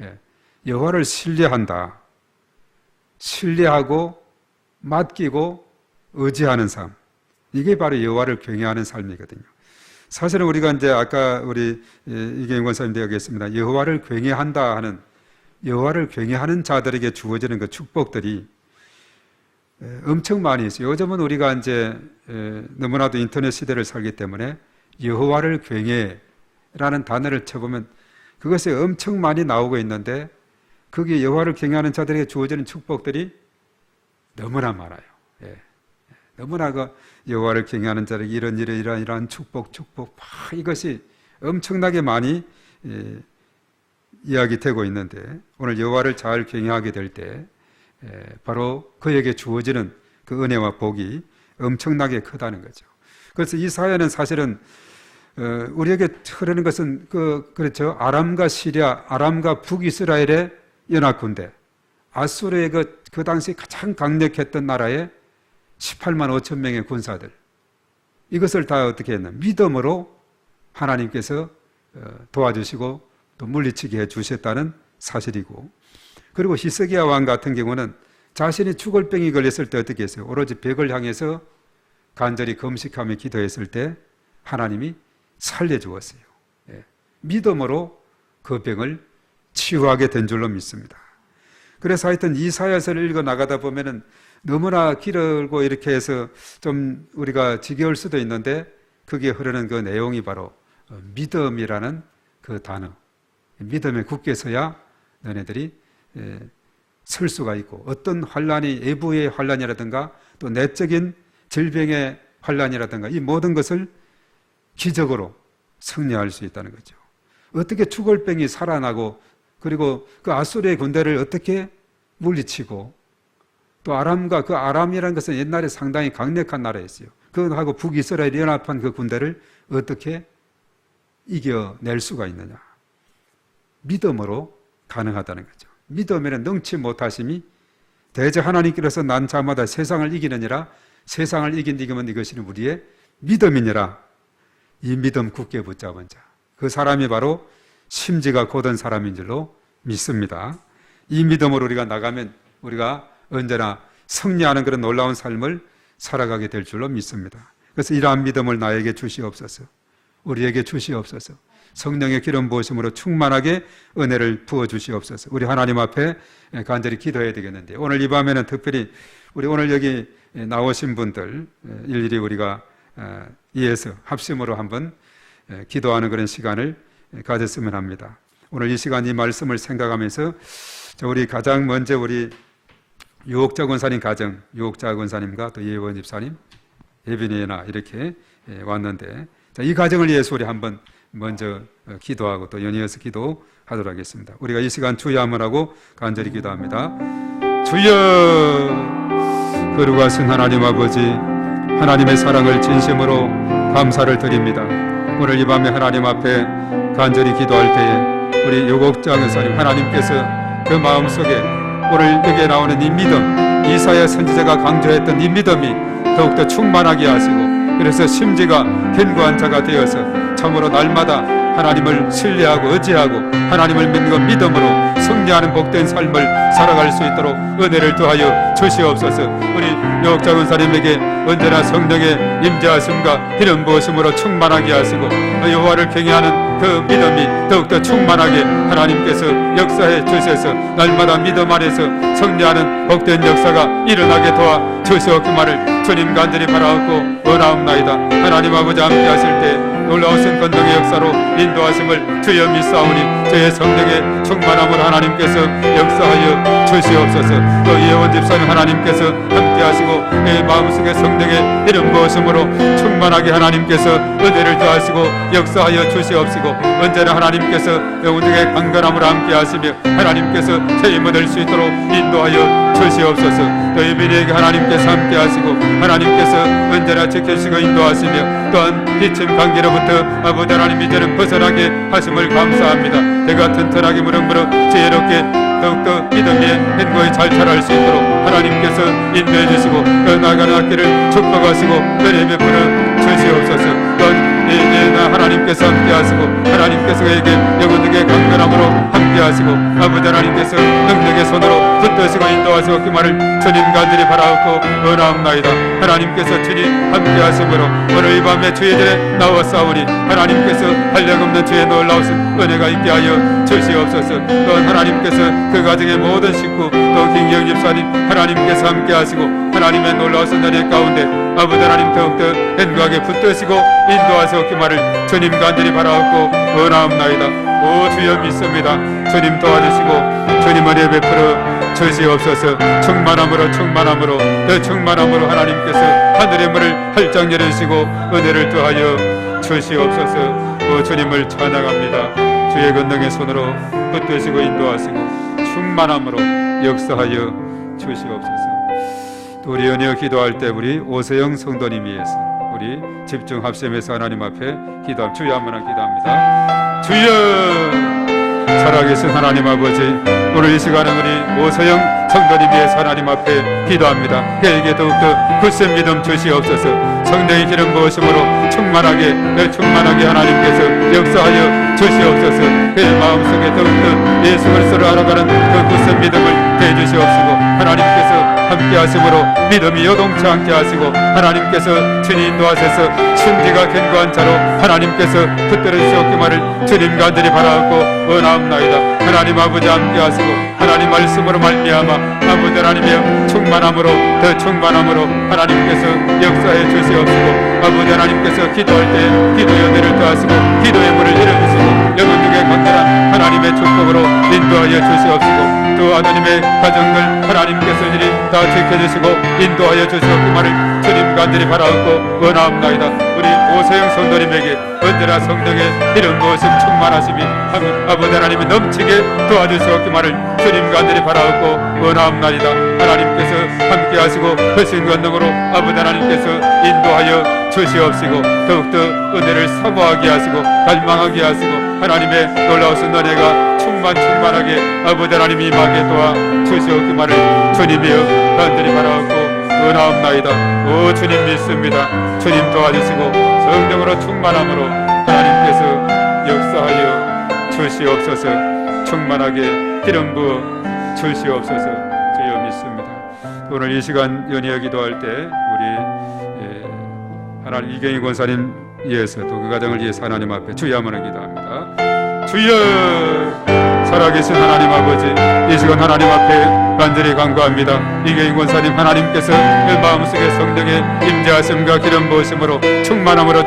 예. 여호와를 신뢰한다. 신뢰하고 맡기고 의지하는 삶. 이게 바로 여호와를 경외하는 삶이거든요. 사실은 우리가 이제 아까 우리 이경영 권사님 되겠습니다. 여호와를 경외한다 하는, 여호와를 경외하는 자들에게 주어지는 그 축복들이 엄청 많이 있어요. 요즘은 우리가 이제 너무나도 인터넷 시대를 살기 때문에 여호와를 경외라는 단어를 쳐보면 그것이 엄청 많이 나오고 있는데, 거기에 여호와를 경외하는 자들에게 주어지는 축복들이 너무나 많아요. 예. 너무나 그 여호와를 경외하는 자들에게 이런 축복 이것이 엄청나게 많이 이야기되고 있는데, 오늘 여호와를 잘 경외하게 될 때 바로 그에게 주어지는 그 은혜와 복이 엄청나게 크다는 거죠. 그래서 이 사연은 사실은 우리에게 흐르는 것은 그렇죠. 아람과 시리아, 아람과 북이스라엘의 연합군대, 아수르의 그 당시 가장 강력했던 나라의 18만 5천 명의 군사들, 이것을 다 어떻게 했나? 믿음으로 하나님께서 도와주시고 또 물리치게 해주셨다는 사실이고, 그리고 히스기야 왕 같은 경우는 자신이 죽을 병이 걸렸을 때 어떻게 했어요? 오로지 벽을 향해서 간절히 금식하며 기도했을 때 하나님이 살려주었어요. 예. 믿음으로 그 병을 치유하게 된 줄로 믿습니다. 그래서 하여튼 이사야서를 읽어 나가다 보면은 너무나 길고 이렇게 해서 좀 우리가 지겨울 수도 있는데, 그게 흐르는 그 내용이 바로 믿음이라는 그 단어. 믿음에 굳게 서야 너네들이 설 수가 있고, 어떤 환란이, 외부의 환란이라든가 또 내적인 질병의 환란이라든가 이 모든 것을 기적으로 승리할 수 있다는 거죠. 어떻게 죽을 병이 살아나고, 그리고 그 아수르의 군대를 어떻게 물리치고, 또 아람과 그 아람이라는 것은 옛날에 상당히 강력한 나라였어요. 그하고 북이스라엘이 연합한 그 군대를 어떻게 이겨낼 수가 있느냐? 믿음으로 가능하다는 거죠. 믿음에는 능치 못하심이 대저 하나님께로서 난 자마다 세상을 이기느니라. 세상을 이긴다면 이것이 우리의 믿음이니라. 이 믿음 굳게 붙잡은 자, 그 사람이 바로 심지가 곧은 사람인 줄로 믿습니다. 이 믿음으로 우리가 나가면 우리가 언제나 승리하는 그런 놀라운 삶을 살아가게 될 줄로 믿습니다. 그래서 이러한 믿음을 나에게 주시옵소서, 우리에게 주시옵소서. 성령의 기름 부으심으로 충만하게 은혜를 부어 주시옵소서. 우리 하나님 앞에 간절히 기도해야 되겠는데, 오늘 이 밤에는 특별히 우리 오늘 여기 나오신 분들 일일이 우리가 이에서 합심으로 한번 기도하는 그런 시간을 가졌으면 합니다. 오늘 이 시간 이 말씀을 생각하면서 우리 가장 먼저 우리 유옥자 권사님 가정, 유옥자 권사님과 또 예원 집사님, 예빈이나 이렇게 왔는데, 이 가정을 위해서 우리 한번 먼저 기도하고 또 연이어서 기도하도록 하겠습니다. 우리가 이 시간 주여 한번 하고 간절히 기도합니다. 주여, 거룩하신 하나님 아버지, 하나님의 사랑을 진심으로 감사를 드립니다. 오늘 이 밤에 하나님 앞에 간절히 기도할 때에 우리 유옥자 권사님, 하나님께서 그 마음속에 오늘 여기에 나오는 이 믿음, 이사야 선지자가 강조했던 이 믿음이 더욱더 충만하게 하시고, 그래서 심지가 견고한 자가 되어서 참으로 날마다 하나님을 신뢰하고 의지하고 하나님을 믿고 믿음으로 승리하는 복된 삶을 살아갈 수 있도록 은혜를 더하여 주시옵소서. 우리 여옥장 은사님에게 언제나 성령의 임재하심과 기름 부으심으로 충만하게 하시고 여호와를 경외하는 그 믿음이 더욱더 충만하게 하나님께서 역사해 주셔서 날마다 믿음 안에서 승리하는 복된 역사가 일어나게 도와 주시옵기만을 주님 간절히 바라옵고 원하옵나이다. 하나님 아버지 함께 하실 때 놀라우신 권능의 역사로 인도하심을 주여 믿사오니 주의 성령의 충만함으로 하나님께서 역사하여 주시옵소서. 또 예원 집사님 하나님께서 함께 하시고 내 마음속에 성령의 이름 부으심으로 충만하게 하나님께서 은혜를 더하시고 역사하여 주시옵시고 언제나 하나님께서 영혼의 강건함으로 함께 하시며 하나님께서 새 힘을 얻을 수 있도록 인도하여 주시옵소서. 또 예빈이에게 하나님께서 함께 하시고 하나님께서 언제나 지키시고 인도하시며 또한 기침 관계로부터 아버지 하나님 이제는 벗어나게 하심을 감사합니다. 내가 튼튼하게 무럭무럭 지혜롭게 더욱더 믿음의 행거에 잘 자랄 수 있도록 하나님께서 인도해 주시고 그 나가는 학기를 축복하시고 은혜 베풀어 주시옵소서. 또한 나 하나님께서 함께 하시고 하나님께서 그에게 영혼에게 강건함으로 함께 하시고 아버지 하나님께서 능력의 손으로 붙드시고 인도하시고 그 말을 주님 간절히 바라옵고 원하옵나이다. 하나님께서 주님 함께 하심으로 오늘 이 밤에 주의 전에 나와 싸우니 하나님께서 한량없는 주의 놀라우신 은혜가 있게 하여 주시옵소서. 또한 하나님께서 그 가정의 모든 식구 또 김기영 집사님 하나님께서 함께 하시고 하나님의 놀라우신 은혜 가운데 아버지 하나님 더욱더 행복하게 붙드시고 인도하시옵기 말을 주님 간절히 바라옵고 원하옵나이다. 오 주여 믿습니다. 주님 도와주시고 주님 은혜 베풀어 주시옵소서. 충만함으로 더 충만함으로 하나님께서 하늘의 문을 활짝 열으시고 은혜를 더하여 주시옵소서. 오 주님을 찬양합니다. 주의 권능의 손으로 붙드시고 인도하시고 충만함으로 역사하여 주시옵소서. 또 우리 연이어 기도할 때 우리 오세영 성도님 위해서 우리 집중 합심해서 하나님 앞에 기도합니다. 주여 한번 기도합니다. 주여 살아계신 하나님 아버지, 오늘 이 시간은 우리 오세영 성도님 위해서 하나님 앞에 기도합니다. 그에게 더욱더 굳센 믿음 주시옵소서. 성령의 기름 부으심으로 충만하게 하나님께서 역사하여 주시옵소서. 그의 마음속에 더욱더 예수 그리스도를 알아가는 그 굳센 믿음을 대주시옵시고 하나님께서 함께 하심으로 믿음이 요동치 않게 하시고 하나님께서 주님 인도하셔서 신지가 견고한 자로 하나님께서 붙들어 주시옵기만을 주님 간절히 바라옵고 원하옵나이다. 하나님 아버지 함께 하시고 하나님 말씀으로 말미암아 아버지 하나님의 충만함으로 더 충만함으로 하나님께서 역사해 주시옵시고 아버지 하나님께서 기도할 때 기도 연대를 더하시고 기도의 문을 열어주시고 영혼 중에 강렬한 하나님의 축복으로 인도하여 주시옵시고 또 하나님의 가정들 하나님께서 이리 다 지켜주시고 인도하여 주시옵기만을 주님 간절히 바라옵고 원하옵나이다. 우리 오세영 성도님에게 언제나 성령의 이름 부으심 충만하심이 아버지 하나님이 넘치게 도와주시옵기만을 주님 간절히 바라옵고 원하옵나이다. 하나님께서 함께 하시고 크신 권능으로 아버지 하나님께서 인도하여 주시옵시고 더욱더 은혜를 사모하게 하시고 갈망하게 하시고 하나님의 놀라우신 은혜가 충만하게 아버지 하나님이 임하게 도와 주시옵기만을 주님이여 간절히 바라옵고 원하옵나이다. 오 주님 믿습니다. 주님 도와주시고 성령으로 충만함으로 하나님께서 역사하여 주시옵소서. 충만하게 기름 부어 주시옵소서. 주여 믿습니다. 오늘 이 시간 연이어 기도할 때 우리 하나님 이경희 권사님 위해서 또 그 가정을 위해서 하나님 앞에 주여 한번 기도합니다. 주여 살아계신 하나님 아버지, 이 시간 하나님 앞에 간절히 간구합니다. 이경희 권사님 하나님께서 그 마음속에 성령의 임재하심과 기름 부으심으로 충만함으로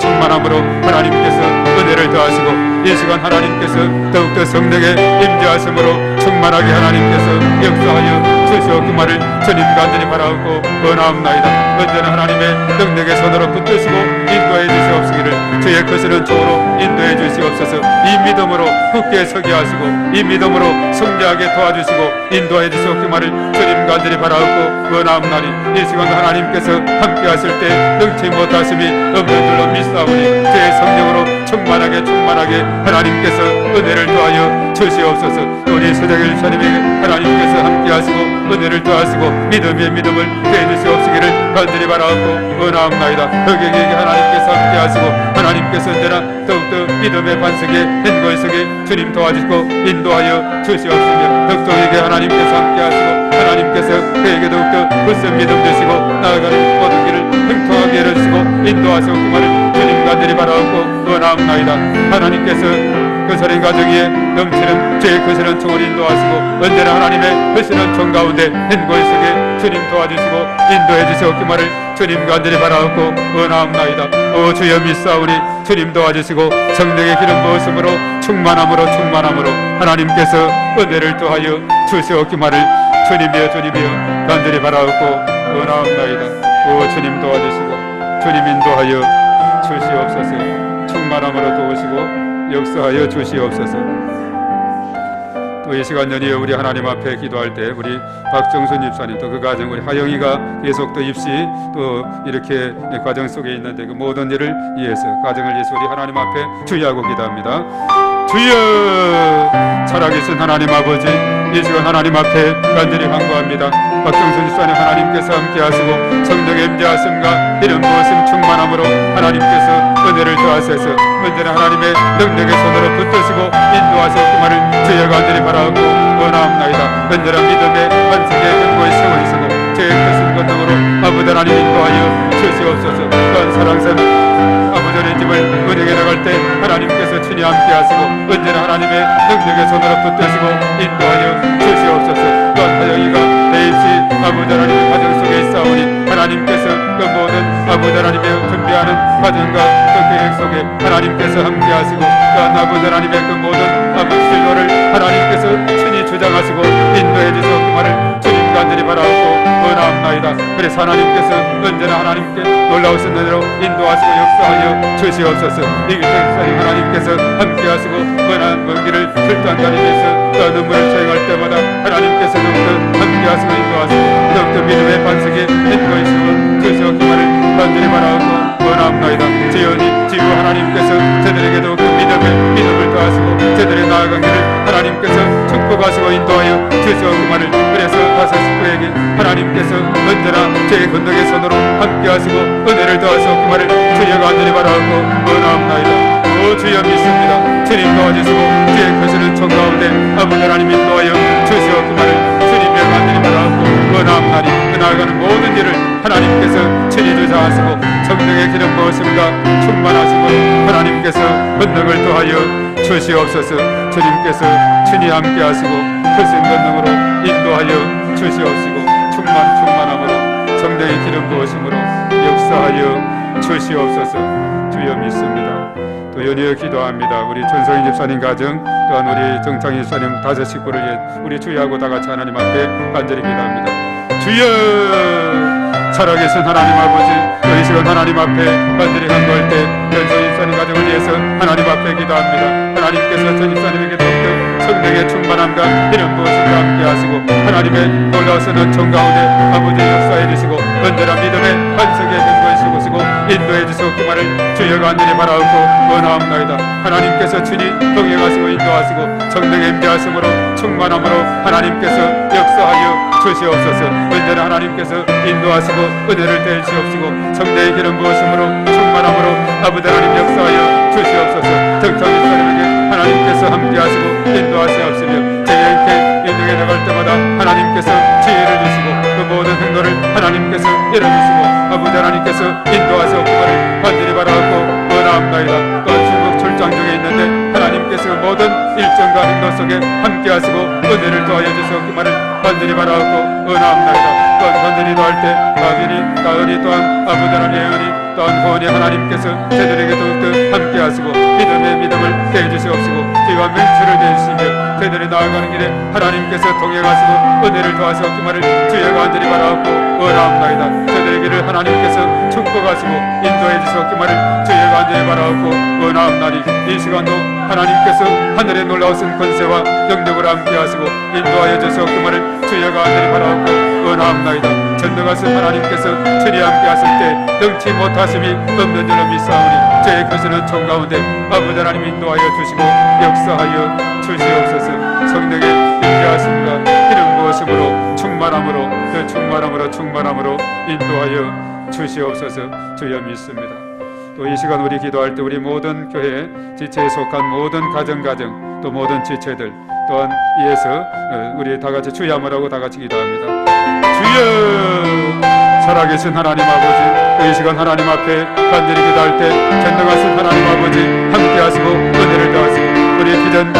하나님께서 은혜를 더하시고 이 시간 하나님께서 더욱더 성령의 임재하심으로 충만하게 하나님께서 역사하여 주시옵기만을 주님 간절히 바라옵고 원하옵나이다. 언제나 하나님의 능력의 손으로 붙드시고 인도해 주시옵시기를 주의 크시는 종으로 인도해 주시옵소서. 이 믿음으로 굳게 서게 하시고 이 믿음으로 승리하게 도와주시고 인도해 주시옵기만을 주님 간절히 바라옵고 원하옵나니 이 시간 하나님께서 함께 하실 때 능치 못하심이 없는 줄로 믿사오니 주의 성령으로 충만하게 하나님께서 은혜를 더하여 주시옵소서. 우리 서정일 사님에게 하나님께서 함께 하시고 은혜를 더하시고 믿음의 믿음을 더해 주시옵시기를 간절히 바라옵고 원하옵나이다. 흑에게 하나님께서 함께하시고 하나님께서 언제나 더욱더 믿음의 반석에 행거의 속에 주님 도와주시고 인도하여 주시옵시며 덕동에게 하나님께서 함께하시고 하나님께서 그에게 더욱더 굳센 믿음 주시고 나아가는 모든 길을 행통하게 열어주시고 인도하시옵기만을 주님 간절히 바라옵고 원하옵나이다. 하나님께서 거스른 가정 위에 넘치는 죄의 거스른 총을 인도하시고 언제나 하나님의 거스른 총 가운데 행거의 속에 주님 도와주시고 인도해 주시옵기만을 주님 간절히 바라옵고 원하옵나이다. 오 주여 믿사오니 주님 도와주시고 성령의 기름 부으심으로 충만함으로 하나님께서 은혜를 더하여 주시옵기만을 주님이여 간절히 바라옵고 원하옵나이다. 오 주님 도와주시고 주님 인도하여 주시옵소서. 충만함으로 도우시고 역사하여 주시옵소서. 또 이 시간 연이어 우리 하나님 앞에 기도할 때 우리 박정순 집사님 또 그 가정 우리 하영이가 계속 또 입시 또 이렇게 과정 속에 있는데 그 모든 일을 위해서 가정을 위해서 우리 하나님 앞에 주의하고 기도합니다. 주여 살아계신 하나님 아버지 이 시간 하나님 앞에 간절히 간구합니다. 박정순 집사님 하나님께서 함께하시고 성령의 임재하심과 이름 부으심 충만함으로 하나님께서 은혜를 더하셔서 언제나 하나님의 능력의 손으로 붙드시고 인도하시옵기만을 주여 간절히 바라옵고 원하옵나이다. 언제나 믿음의 반석에 근거에 세워주시고 죄의 크신 권능으로 아버지 하나님 인도하여 주시옵소서. 또한 사랑샘 아버지의 집을 은행에 나갈 때 하나님께서 친히 함께하시고 언제나 하나님의 능력의 손으로 붙드시고 인도하여 주시옵소서. 또한 하영이가 내일시 아버지 하나님의 가정 속에 있사오니 하나님께서 그 모든 아버지 하나님의 준비하는 과정과 그 계획 속에 하나님께서 함께하시고 또한 아버지 하나님의 그 모든 아버지 진로를 하나님께서 친히 주장하시고 인도해 주시옵기만을 주님 간절히 바라옵고 원하옵나이다. 그래서 하나님께서 언제나 하나님께 놀라우신 은혜로 인도하시고 역사하여 주시옵소서. 이 길을 하나님께서 함께하시고 원하는 그 길을 결단다니면서 또 눈물을 처형할 때마다 하나님께서 더욱더 함께하시고 인도하시고 더욱더 믿음의 반석에 인도해 주시옵기만을 간절히 바라옵고 원하옵나이다. 지유 하나님께서 저들에게 더욱더 믿음을 더하시고 저들의 나아간 길을 하나님께서 축복하시고 인도하여 주시옵기만을 그래서 다섯 식구에게 하나님께서 언제나 제 건너의 손으로 함께하시고 은혜를 더하시옵기만을 주여 간절히 바라옵고 원하옵나이다. 오 주여 믿습니다. 주님 도와주시고 주의 크시는 총 가운데 아버지 하나님 인도하여 주시옵기만을 주님의 간절히 바라옵고 원하옵나니 그 나아가는 모든 일을 하나님께서 친히 주장하시고 성령의 기름 부으심과 충만하심으로 하나님께서 권능을 더하여 주시옵소서. 주님께서 친히 함께하시고 크신 권능으로 인도하여 주시옵시고 충만함으로 성령의 기름 부으심으로 역사하여 주시옵소서. 주여 믿습니다. 또 연이어 기도합니다. 우리 전성희 집사님 가정 또한 우리 정창희 집사님 다섯 식구를 위해 우리 주의하고 다 같이 하나님 앞에 간절히 기도합니다. 주여 살아계신 하나님 아버지 또 이 시간 하나님 앞에 간절히 간구할 때 전성희 집사님 가정을 위해서 하나님 앞에 기도합니다. 하나님께서 전 집사님에게 더욱더 성령의 충만함과 이름 부으심과 함께 하시고 하나님의 놀라우신 은총 가운데 아버지 역사해 주시고 언제나 믿음의 반석에 근거해 주시고 인도해 주시옵기만을 주여 간절히 바라옵고 원하옵나이다. 하나님께서 친히 동행하시고 인도하시고 성령의 임재하심으로 충만함으로 하나님께서 역사하여 주시옵소서. 언제나 하나님께서 인도하시고 은혜를 대주시옵시고 성령의 기름 부으심으로 충만함으로 아버지 하나님 역사하여 주시옵소서. 정창희 사람에게 하나님께서 함께하시고 인도하시옵시며 제가 이렇게 인도에 나갈 때마다 하나님께서 지혜를 주시고 그 모든 행동을 하나님께서 열어주시고 아버지 하나님께서 인도하시옵기만을 간절히 바라옵고 원하옵나이다. 또 중국 출장 중에 있는데 하나님께서 모든 일정과 행동 속에 함께하시고 은혜를 더하여 주시옵기만을 간절히 바라옵고 원하옵나이다. 또한 간절히 도할 때 가빈이 가은이 또한 아버지 하나님 예언이 또한 후원이 하나님께서 저들에게 더욱더 함께하시고 믿음을 대해주시옵시고 기와 맹추를 대해주시며 저들이 나아가는 길에 하나님께서 동행하시고 은혜를 더하시옵기만을 주여 간절히 바라옵고 원하옵나이다. 저들의 길을 하나님께서 축복하시고 인도해 주시옵기만을 주여 간절히 바라옵고 원하옵나니 이 시간도 하나님께서 하늘의 놀라우신 권세와 영력으로 함께하시고 인도하여 주시옵기만을 주여 간절히 바라옵고 원하옵나이다. 전능하신 하나님께서 친히 함께하실 때 능치 못하심이 없는 줄로 믿사오니 죄의 크시는 총 가운데 아버지 하나님 인도하여 주시고 역사하여 주시옵소서. 성령의 임재하심과 기름 부으심으로 충만한 충만함으로 더 충만함으로 인도하여 주시옵소서. 주여 믿습니다. 또 이 시간 우리 기도할 때 우리 모든 교회 지체에 속한 모든 가정 또 모든 지체들 또한 이에서 우리 다 같이 주여 한번 다 같이 기도합니다. 주여, 살아계신 하나님 아버지, 이 시간 하나님 앞에 간절히 기도할 때 전능하신 하나님 아버지 함께 하시고 은혜를 더하시고 우리 비전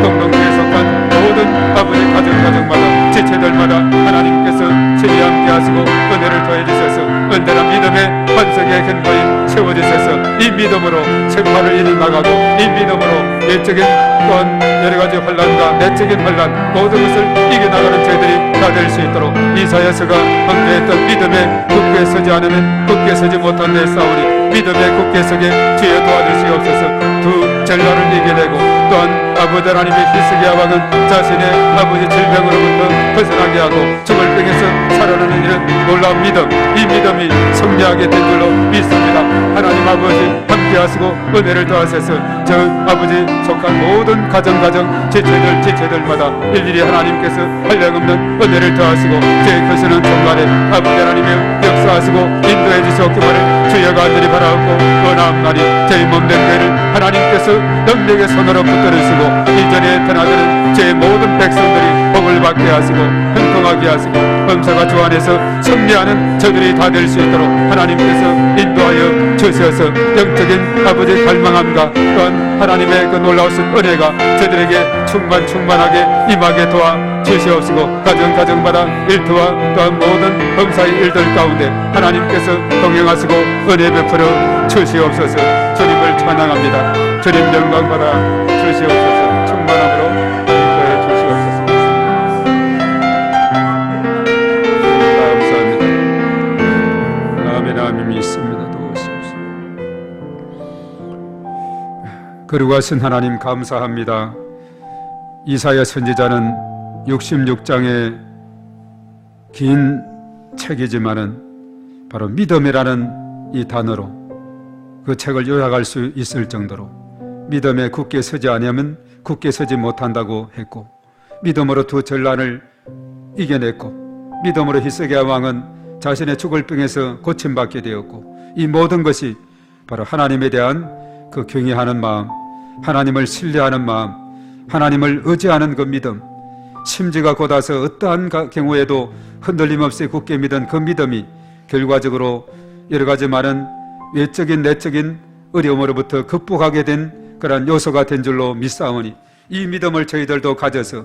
공동체에 속한 모든 아버지 가정마다 지체들마다 하나님께서 친히 함께 하시고 은혜를 더해 주셔서 은혜란 믿음의 반석의 근거에 세워주셔서 이 믿음으로 생활을 이뤄나가고 이 믿음으로 내적인 또한 여러가지 환난과 내적인 환난 모든 것을 이겨나가는 저희들이 다 될 수 있도록 이사야서가 강조했던 믿음에 굳게 서지 않으면 굳게 서지 못한 데 싸우니 믿음에 굳게 서게 주여 도와주시옵소서. 두 전라를 이겨내고 또한 아버지 하나님의 히스기야 왕은 자신의 아버지 질병으로부터 벗어나게 하고 죽을 병에서 살아나는 이런 놀라운 믿음, 이 믿음이 승리하게 된 걸로 믿습니다. 하나님 아버지 함께 하시고 은혜를 더하셔서 저 아버지 속한 모든 가정 지체들마다 일일이 하나님께서 한량없는 은혜를 더하시고 제 크시는 정말에 아버지 하나님의 역사하시고 인도해 주시옵기를 주여 간절히 바라옵고 원하옵나니 저희 몸된 죄를 하나님께서 능력의 손으로 붙들으시고 이전에 떠나드는 제 모든 백성들이 복을 받게 하시고 형통하게 하시고 범사가 주 안에서 승리하는 저들이 다 될 수 있도록 하나님께서 인도하여 주셔서 영적인 아버지의 갈망함과 또한 하나님의 그 놀라우신 은혜가 저들에게 충만하게 임하게 도와 주시옵시고 가정마다 일터와 또한 모든 범사의 일들 가운데 하나님께서 동행하시고 은혜 베풀어 주시옵소서. 주님을 찬양합니다. 주님 영광 받아 주시옵소서. 충만함으로 인도해 주시옵소서. 감사합니다. 아멘 믿습니다. 도우시옵소서. 거룩하신 하나님 감사합니다. 이사야 선지자는 66장의 긴 책이지만은 바로 믿음이라는 이 단어로 그 책을 요약할 수 있을 정도로 믿음에 굳게 서지 않으면 굳게 서지 못한다고 했고 믿음으로 두 전란을 이겨냈고 믿음으로 히스기야 왕은 자신의 죽을 병에서 고침받게 되었고 이 모든 것이 바로 하나님에 대한 그 경외하는 마음, 하나님을 신뢰하는 마음, 하나님을 의지하는 그 믿음, 심지가 곧아서 어떠한 경우에도 흔들림 없이 굳게 믿은 그 믿음이 결과적으로 여러 가지 많은 외적인 내적인 어려움으로부터 극복하게 된 그러한 요소가 된 줄로 믿사오니 이 믿음을 저희들도 가져서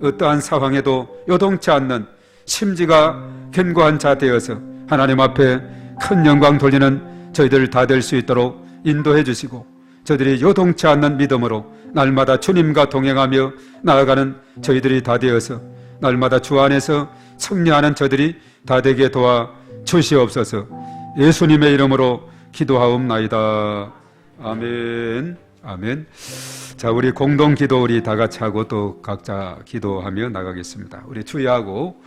어떠한 상황에도 요동치 않는 심지가 견고한 자 되어서 하나님 앞에 큰 영광 돌리는 저희들 다 될 수 있도록 인도해 주시고 저희들이 요동치 않는 믿음으로 날마다 주님과 동행하며 나아가는 저희들이 다 되어서 날마다 주 안에서 승리하는 저들이 다 되게 도와 주시옵소서. 예수님의 이름으로 기도하옵나이다. 아멘. 아멘. 자, 우리 공동 기도 우리 다 같이 하고 또 각자 기도하며 나가겠습니다. 우리 주의하고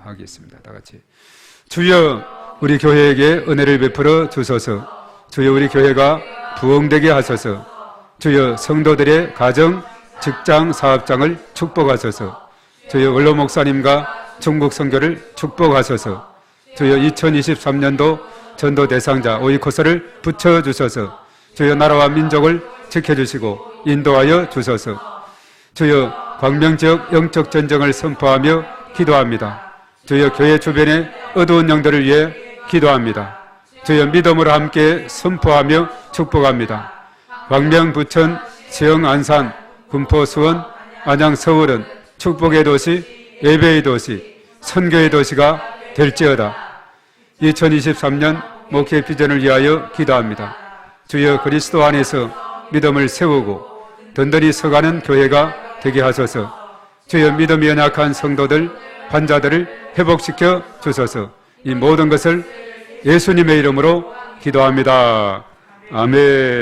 하겠습니다. 다 같이. 주여, 우리 교회에게 은혜를 베풀어 주소서. 주여, 우리 교회가 부흥되게 하소서. 주여, 성도들의 가정, 직장, 사업장을 축복하소서. 주여, 원로 목사님과 중국 선교를 축복하소서. 주여, 2023년도 전도 대상자 오이코스를 붙여주소서. 주여, 나라와 민족을 지켜주시고 인도하여 주소서. 주여, 광명지역 영적 전쟁을 선포하며 기도합니다. 주여, 교회 주변의 어두운 영들을 위해 기도합니다. 주여, 믿음으로 함께 선포하며 축복합니다. 광명, 부천, 지영, 안산, 군포, 수원, 안양, 서울은 축복의 도시, 예배의 도시, 선교의 도시가 될지어다. 2023년 목회 비전을 위하여 기도합니다. 주여, 그리스도 안에서 믿음을 세우고 든든히 서가는 교회가 되게 하소서. 주여, 믿음이 연약한 성도들, 환자들을 회복시켜 주소서. 이 모든 것을 예수님의 이름으로 기도합니다. 아멘.